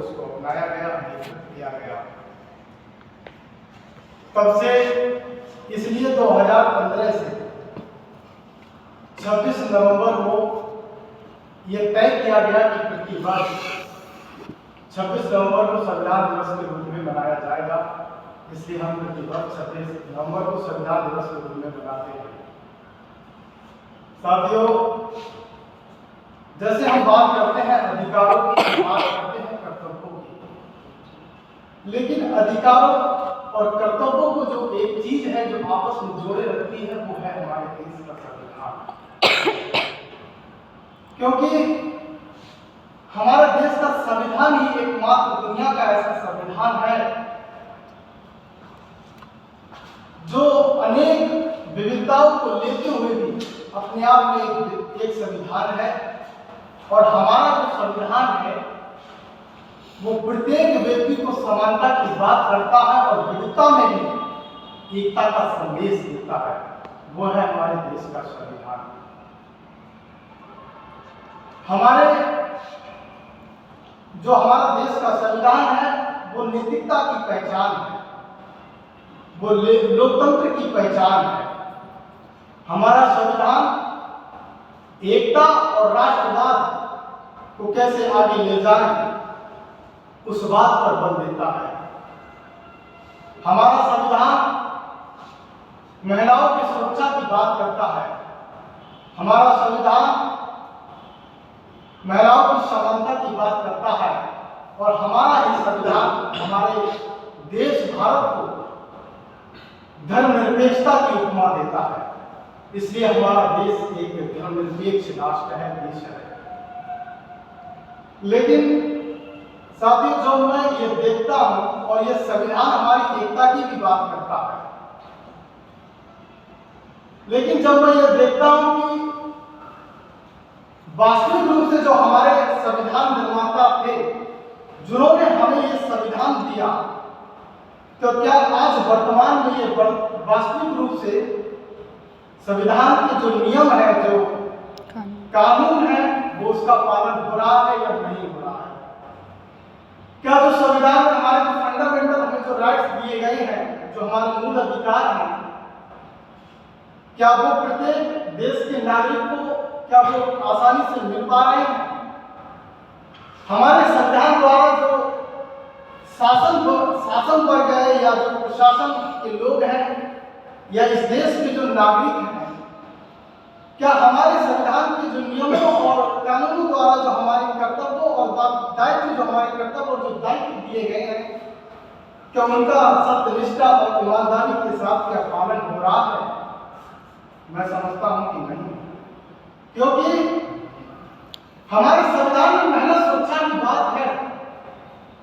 उसको अपनाया गया, किया गया। तब से इसलिए 2015 से 26 नवंबर को ये तय किया गया कि प्रतिवर्ष 26 नवंबर को संविधान दिवस के रूप में मनाया जाएगा। इसलिए हम प्रतिवर्ष 26 नवंबर को संविधान दिवस के रूप में मनाते हैं। साथियों, जैसे हम बात करते हैं अधिकारों की, बात करते हैं कर्तव्यों की, लेकिन अधिकारों और कर्तव्यों को जो एक चीज है जो आपस में जोड़े रखती है वो है हमारे देश का संविधान। क्योंकि हमारे देश का संविधान ही एकमात्र दुनिया का ऐसा संविधान है जो अनेक विविधताओं को लेते हुए भी अपने आप में एक संविधान है। और हमारा जो संविधान है वो प्रत्येक व्यक्ति को समानता की बात करता है और विविधता में भी एकता का संदेश देता है। वो है हमारे देश का संविधान। जो हमारा देश का संविधान है वो नैतिकता की पहचान है, वो लोकतंत्र की पहचान है। हमारा संविधान एकता और राष्ट्रवाद को कैसे आगे ले जाए उस बात पर बल देता है। हमारा संविधान महिलाओं की सुरक्षा की बात करता है। हमारा संविधान महिलाओं की समानता की बात करता है। और हमारा ही संविधान हमारे देश भारत को धर्मनिरपेक्षता की उपमा देता है। इसलिए हमारा देश एक धर्मनिरपेक्ष राष्ट्र है, देश है। लेकिन साथियों, जब मैं ये देखता हूं और ये संविधान हमारी एकता की भी बात करता है, लेकिन जब मैं ये देखता हूं कि वास्तविक रूप से जो हमारे संविधान निर्माता थे जिन्होंने हमें ये संविधान दिया, तो क्या आज वर्तमान में ये वास्तविक रूप से संविधान के जो नियम है, जो कानून है, वो उसका पालन हो रहा है या नहीं हो रहा है? क्या जो संविधान में हमारे जो फंडामेंटल हमें जो राइट्स दिए गए हैं, जो हमारे मूल अधिकार हैं, क्या वो प्रत्येक देश के नागरिक को क्या वो आसानी से मिल पा रहे हैं? हमारे संविधान द्वारा जो शासन वर्ग है या जो प्रशासन के लोग हैं या इस देश के जो नागरिक हैं, क्या हमारे संविधान के जो नियमों और कानूनों द्वारा जो हमारे कर्तव्यों और दायित्व जो हमारे कर्तव्य और जो दायित्व दिए गए हैं, क्या उनका सत्यनिष्ठा और ईमानदारी के साथ क्या पालन हो रहा है? मैं समझता हूं कि नहीं, क्योंकि हमारे संविधान में महिला सुरक्षा की बात है।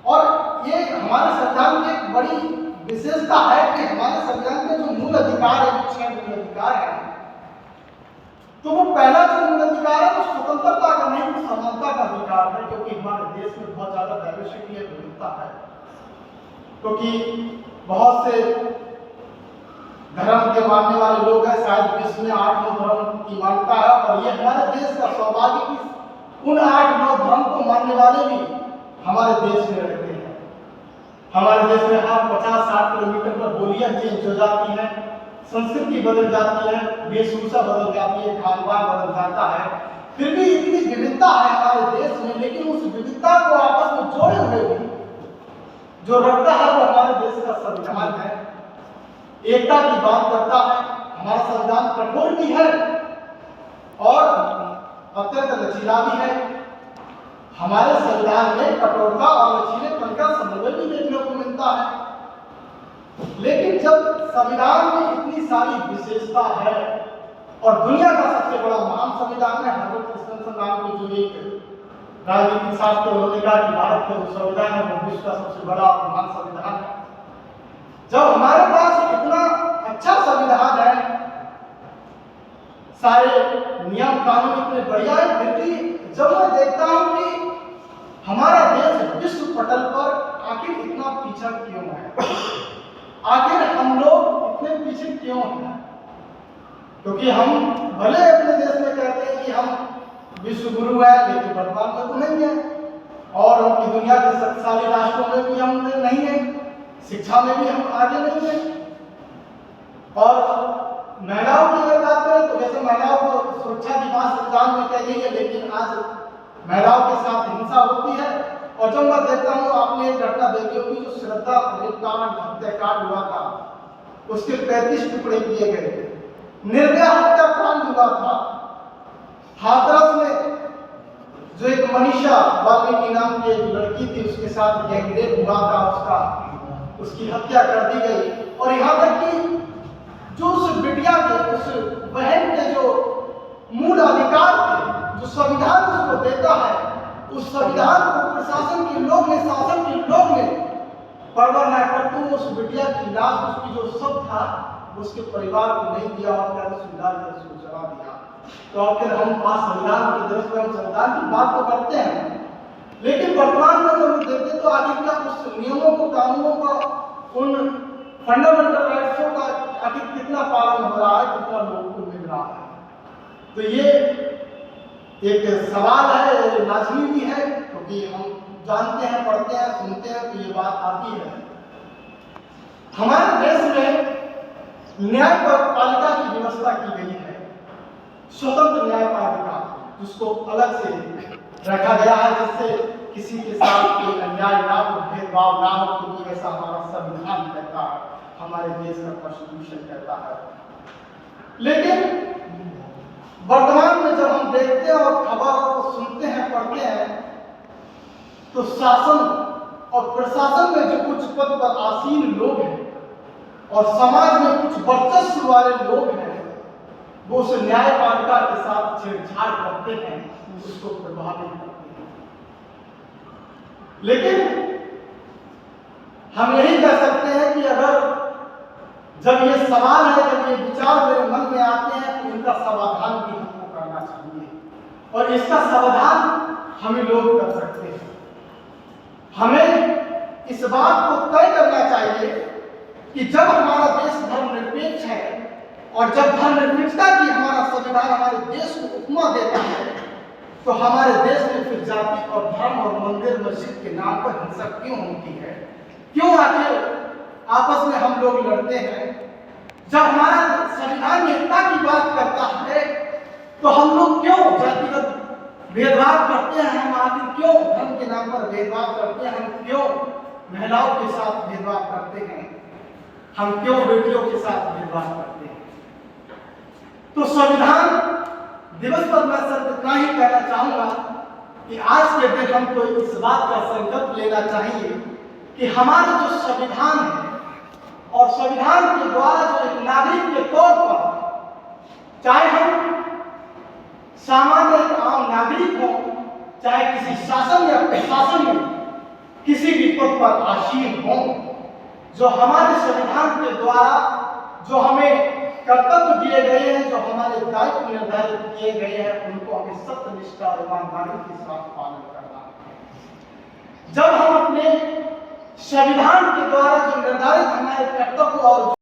और ये हमारे संविधान की एक बड़ी विशेषता है कि हमारे संविधान के जो मूल अधिकार है, जो 6 मूल अधिकार है, तो वो पहला जो मूल अधिकार है वो स्वतंत्रता का नहीं, वो समानता का अधिकार है। क्योंकि हमारे देश में बहुत ज्यादा डाइवर्सिटी है, विविधता है, क्योंकि बहुत से धर्म के मानने वाले लोग हैं। शायद विश्व में 8-9 धर्म की मान्यता है और ये हमारे देश का सौभाग्य कि उन 8-9 धर्म को मानने वाले भी हमारे देश में रहते हैं। हमारे देश में हर 50-60 किलोमीटर पर बोलियां चेंज हो जाती हैं, संस्कृति बदल जाती है, वेशभूषा बदल जाती है, खान पान बदल जाता है। फिर भी इतनी विविधता है हमारे देश में, लेकिन उस विविधता को आपस में जोड़े हुए भी जो रखता है वो हमारे देश का संविधान है। एकता की बात करता है। हमारा संविधान कठोर भी है और अत्यंत लचीला भी है। हमारे संविधान में कठोरता और लचीलेपन का संदर्भ भी देखने को मिलता है। लेकिन जब संविधान में इतनी सारी विशेषता है और दुनिया का सबसे बड़ा महान संविधान है, हार्वर्ड क्रिस्टनसन नाम के जो एक राजनीतिक शास्त्र उन्होंने कहा कि भारत का जो संविधान है वो विश्व का सबसे बड़ा और महान संविधान है। जब हमारे पास इतना अच्छा संविधान है, सारे नियम कानून इतने बढ़िया है, फिर भी जब मैं देखता हूं कि हमारा देश विश्व पटल पर आखिर इतना पीछा क्यों है, आखिर हम लोग इतने पीछे क्यों हैं? क्योंकि हम भले अपने देश में कहते हैं कि हम विश्व गुरु है, लेकिन वर्तमान में तो नहीं है। और उनकी दुनिया के शक्तिशाली राष्ट्रों में भी हम नहीं है, शिक्षा में भी हम आगे नहीं है। और महिलाओं की अगर बात करें तो वैसे महिलाओं को सुरक्षा की बात संविधान में कही गई है, लेकिन आज महिलाओं के साथ हिंसा होती है। और जब मैं देखता हूँ, आपने एक घटना देखी होगी जो श्रद्धा हत्याकांड हुआ था, उसके 35 टुकड़े किए गए। निर्भया हत्याकांड हुआ था हाथरस में, जो एक मनीषा वाल्मीकि नाम की एक लड़की थी, उसके साथ गैंगरेप हुआ था, उसकी हत्या कर दी गई। और यहाँ तक कि जो उस बिटिया के, उस बहन के जो मूल अधिकार थे, जो संविधान उसको देता है, उस संविधान को प्रशासन के लोग ने, शासन के लोग ने परवाह न करते हुए उस बिटिया की लाश, उसकी जो शव था, उसके परिवार को नहीं दिया और क्या सुविधा उसको जला दिया। तो आखिर हम पास संविधान की तरफ से हम संविधान की बात तो करते हैं, लेकिन वर्तमान में जब हम देखते तो आखिर क्या उस नियमों को, कानूनों का, उन फंडामेंटल राइट्सों का आखिर कितना पालन हो रहा है, कितना लोगों को मिल रहा है। तो ये एक सवाल है, लाजमी भी है, क्योंकि हम जानते हैं, पढ़ते हैं, सुनते हैं, तो ये बात आती है। हमारे देश में न्यायपालिका की व्यवस्था की गई है, स्वतंत्र न्यायपालिका, जिसको अलग से रखा गया है, जिससे किसी के साथ कोई अन्याय ना हो, भेदभाव ना हो, क्योंकि ऐसा हमारा संविधान कहता है, हमारे देश का कॉन्स्टिट्यूशन कहता है। लेकिन वर्तमान में जब हम देखते हैं और खबरों को सुनते हैं, पढ़ते हैं, तो शासन और प्रशासन में जो कुछ पद पर आसीन लोग हैं और समाज में कुछ वर्चस्व वाले लोग हैं, वो उस न्यायपालिका के साथ छेड़छाड़ करते हैं, उसको प्रभावित करते हैं। लेकिन हम यही कह सकते हैं कि अगर जब ये सवाल है, जब ये विचार मेरे मन में आते हैं, तो इनका समाधान भी हमको करना चाहिए, और इसका समाधान हम ही लोग कर सकते हैं। हमें इस बात को तय करना चाहिए कि जब हमारा देश धर्मनिरपेक्ष है, और जब धर्मनिरपेक्षता की हमारा संविधान हमारे देश को उपमा देता है, तो हमारे देश में फिर जाति और धर्म और मंदिर मस्जिद के नाम पर हिंसा क्यों होती है? क्यों आखिर आपस में हम लोग लड़ते हैं? जब हमारा संविधान एकता की बात करता है, तो हम लोग क्यों जातिगत भेदभाव करते हैं? हम आखिर क्यों धर्म के नाम पर भेदभाव करते हैं? हम क्यों महिलाओं के साथ भेदभाव करते हैं? हम क्यों बेटियों के साथ भेदभाव करते हैं? तो संविधान दिवस पर मैं सिर्फ इतना ही कहना चाहूंगा कि आज के दिन हमको इस बात का संकल्प लेना चाहिए कि हमारा जो संविधान है, और संविधान के द्वारा जो एक नागरिक के तौर पर, चाहे हम सामान्य एक आम नागरिक हो, चाहे किसी शासन या प्रशासन में किसी भी पद पर आसीन हो, जो हमारे संविधान के द्वारा जो हमें कर्तव्य दिए गए हैं, जो हमारे दायित्व निर्धारित किए गए हैं, उनको हमें सत्यनिष्ठा और ईमानदारी के साथ पालन करना है। जब हम अपने संविधान के द्वारा जो निर्धारित हमारे कर्तव्य और